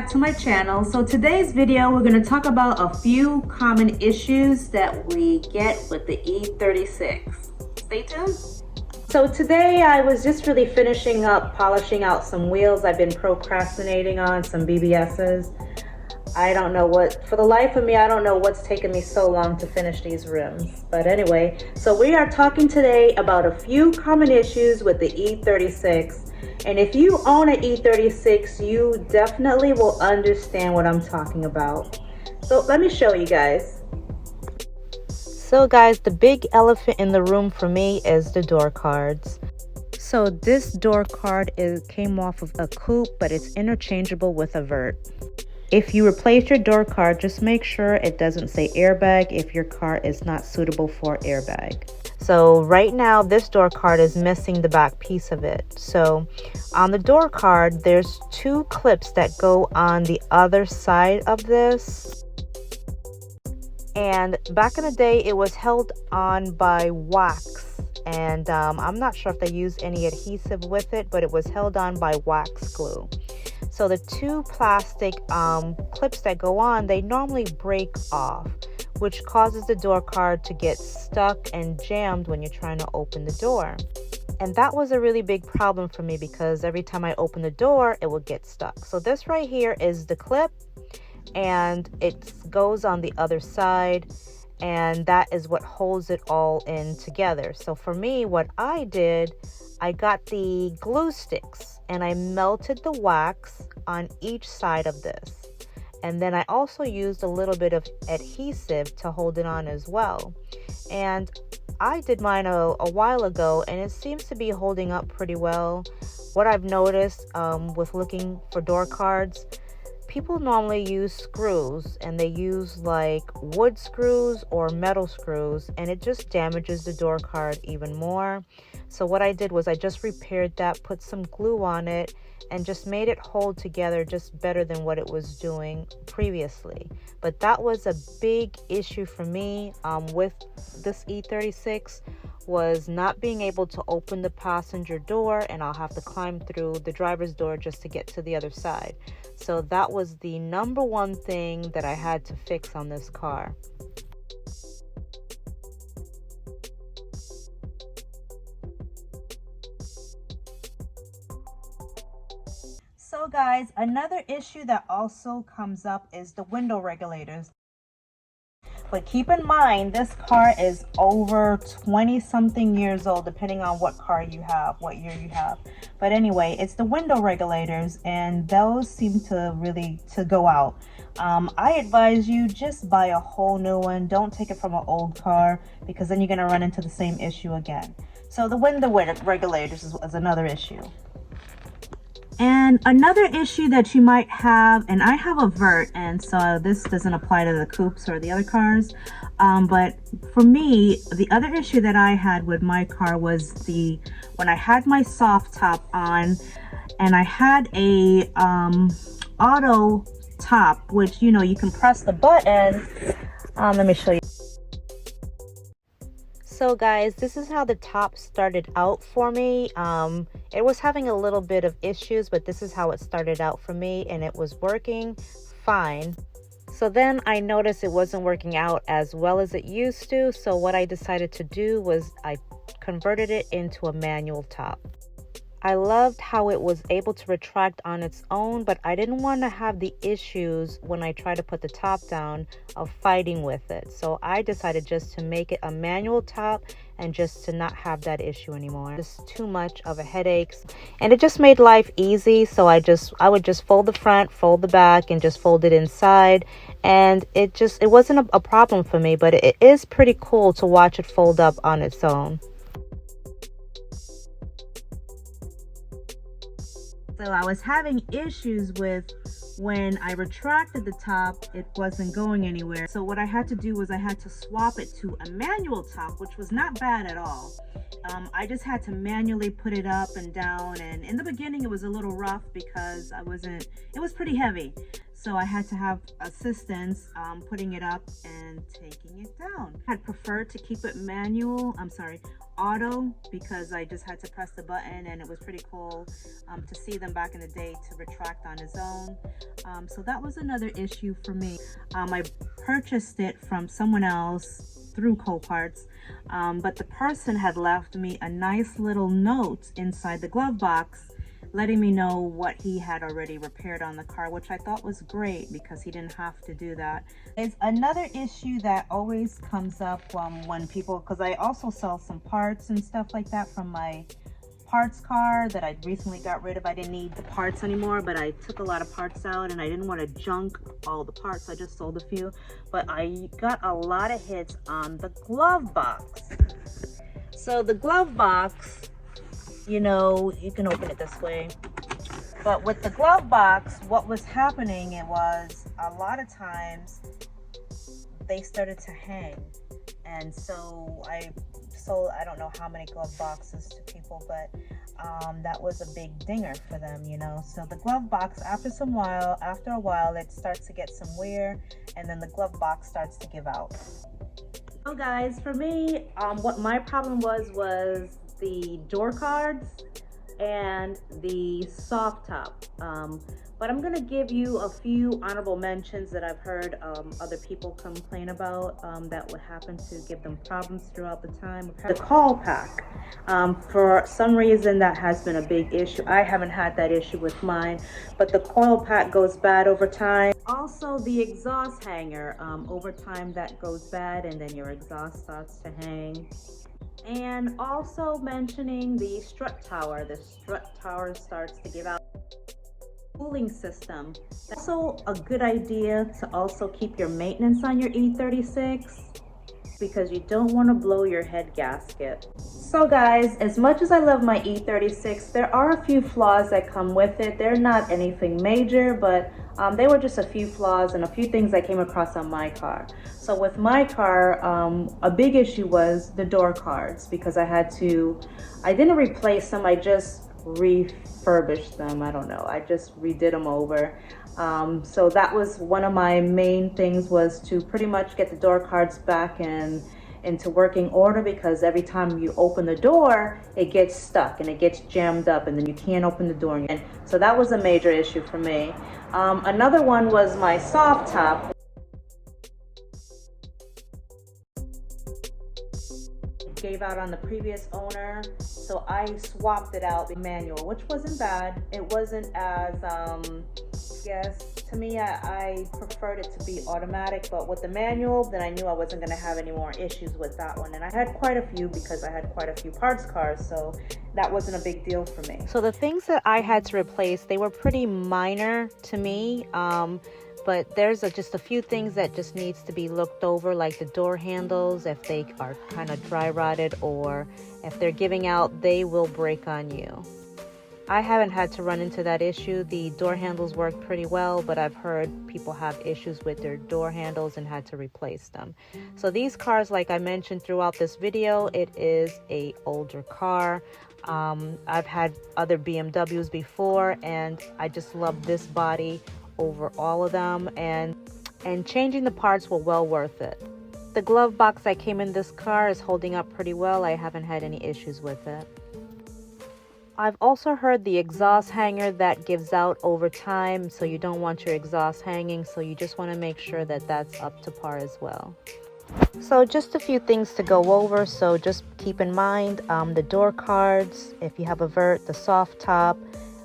back to my channel. So today's video, we're going to talk about a few common issues that we get with the E36. Stay tuned. So today I was just really finishing up polishing out some wheels I've been procrastinating on, some BBSs. I don't know what, for the life of me, I don't know what's taken me so long to finish these rims. But anyway, so we are talking today about a few common issues with the E36. And if you own an E36, you definitely will understand what I'm talking about. So let me show you guys. So guys, the big elephant in the room for me is the door cards. So this door card came off of a coupe, but it's interchangeable with a vert. If you replace your door card, just make sure it doesn't say airbag if your car is not suitable for airbag. So right now, this door card is missing the back piece of it. So on the door card, there's two clips that go on the other side of this. And back in the day, it was held on by wax. And I'm not sure if they used any adhesive with it, but it was held on by wax glue. So the two plastic clips that go on, they normally break off, which causes the door card to get stuck and jammed when you're trying to open the door. And that was a really big problem for me because every time I open the door, it would get stuck. So this right here is the clip, and it goes on the other side, and that is what holds it all in together. So for me, what I did, I got the glue sticks and I melted the wax on each side of this. And then I also used a little bit of adhesive to hold it on as well. And I did mine a while ago, and it seems to be holding up pretty well. What I've noticed with looking for door cards, people normally use screws, and they use like wood screws or metal screws, and it just damages the door card even more. So what I did was I just repaired that, put some glue on it, and just made it hold together just better than what it was doing previously. But that was a big issue for me with this E36, was not being able to open the passenger door, and I'll have to climb through the driver's door just to get to the other side. So that was the number one thing that I had to fix on this car. So guys, another issue that also comes up is the window regulators. But keep in mind, this car is over 20 something years old, depending on what car you have, what year you have. But anyway, it's the window regulators, and those seem to really go out. I advise you just buy a whole new one. Don't take it from an old car, because then you're going to run into the same issue again. So the window regulators is another issue. And another issue that you might have, and I have a vert, and so this doesn't apply to the coupes or the other cars, but for me, the other issue that I had with my car was when I had my soft top on, and I had a auto top, which, you know, you can press the button. Let me show you. So guys, this is how the top started out for me. It was having a little bit of issues, but this is how it started out for me, and it was working fine. So then I noticed it wasn't working out as well as it used to. So what I decided to do was I converted it into a manual top. I loved how it was able to retract on its own, but I didn't want to have the issues when I tried to put the top down of fighting with it. So I decided just to make it a manual top and just to not have that issue anymore. Just too much of a headache, and it just made life easy. So I would just fold the front, fold the back, and just fold it inside. And it wasn't a problem for me, but it is pretty cool to watch it fold up on its own. So I was having issues with when I retracted the top, it wasn't going anywhere. So what I had to do was I had to swap it to a manual top, which was not bad at all. I just had to manually put it up and down, and in the beginning it was a little rough because it was pretty heavy. So I had to have assistance putting it up and taking it down. I'd prefer to keep it auto, because I just had to press the button, and it was pretty cool to see them back in the day to retract on his own. So that was another issue for me. I purchased it from someone else through Coparts, but the person had left me a nice little note inside the glove box letting me know what he had already repaired on the car, which I thought was great because he didn't have to do that. It's another issue that always comes up when people, because I also sell some parts and stuff like that from my parts car that I recently got rid of. I didn't need the parts anymore, but I took a lot of parts out and I didn't want to junk all the parts. I just sold a few, but I got a lot of hits on the glove box. So the glove box, you know, you can open it this way, but with the glove box, what was happening, it was a lot of times they started to hang. And so I sold, I don't know how many glove boxes to people, but that was a big dinger for them, you know. So the glove box, after a while, it starts to get some wear, and then the glove box starts to give out. So guys, for me, what my problem was the door cards and the soft top. But I'm gonna give you a few honorable mentions that I've heard other people complain about that would happen to give them problems throughout the time. The coil pack, for some reason that has been a big issue. I haven't had that issue with mine, but the coil pack goes bad over time. Also the exhaust hanger, over time that goes bad and then your exhaust starts to hang. And also mentioning the strut tower. The strut tower starts to give out. Cooling system. That's also a good idea to also keep your maintenance on your E36 because you don't want to blow your head gasket. So guys, as much as I love my E36, there are a few flaws that come with it. They're not anything major, but they were just a few flaws and a few things I came across on my car. So with my car, a big issue was the door cards because I didn't replace them, I just refurbished them. I don't know, I just redid them over. So that was one of my main things, was to pretty much get the door cards back into working order, because every time you open the door it gets stuck and it gets jammed up and then you can't open the door again. So that was a major issue for me. Another one was my soft top. Gave out on the previous owner, so I swapped it out with manual, which wasn't bad. It wasn't as to me, I preferred it to be automatic, but with the manual, then I knew I wasn't going to have any more issues with that one. And I had quite a few because I had quite a few parts cars, so that wasn't a big deal for me. So the things that I had to replace, they were pretty minor to me. But there's just a few things that just needs to be looked over, like the door handles. If they are kind of dry rotted or if they're giving out, they will break on you. I haven't had to run into that issue. The door handles work pretty well, but I've heard people have issues with their door handles and had to replace them. So these cars, like I mentioned throughout this video, it is an older car. I've had other BMWs before, and I just love this body over all of them, and changing the parts were well worth it. The glove box that came in this car is holding up pretty well. I haven't had any issues with it. I've also heard the exhaust hanger that gives out over time, so you don't want your exhaust hanging, so you just want to make sure that that's up to par as well. So just a few things to go over, so just keep in mind the door cards, if you have a vert, the soft top,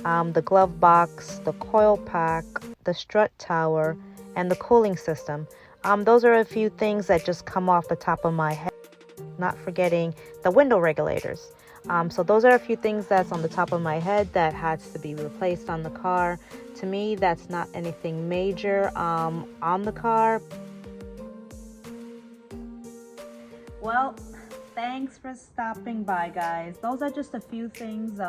the glove box, the coil pack, the strut tower, and the cooling system. Those are a few things that just come off the top of my head. Not forgetting the window regulators. So those are a few things that's on the top of my head that has to be replaced on the car. To me, that's not anything major on the car. Well, thanks for stopping by, guys. Those are just a few things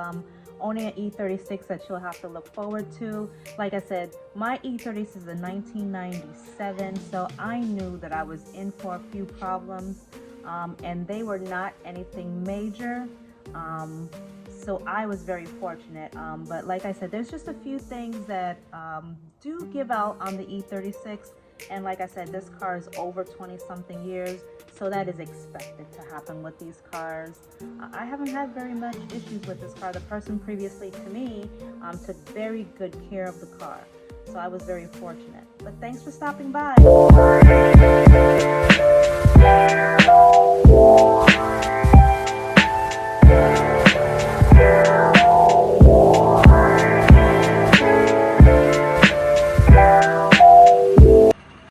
owning an E36 that you'll have to look forward to. Like I said, my E36 is a 1997, so I knew that I was in for a few problems, and they were not anything major. So I was very fortunate. But like I said, there's just a few things that do give out on the E36. And like I said, this car is over 20 something years. So that is expected to happen with these cars. I haven't had very much issues with this car. The person previously to me took very good care of the car. So I was very fortunate. But thanks for stopping by.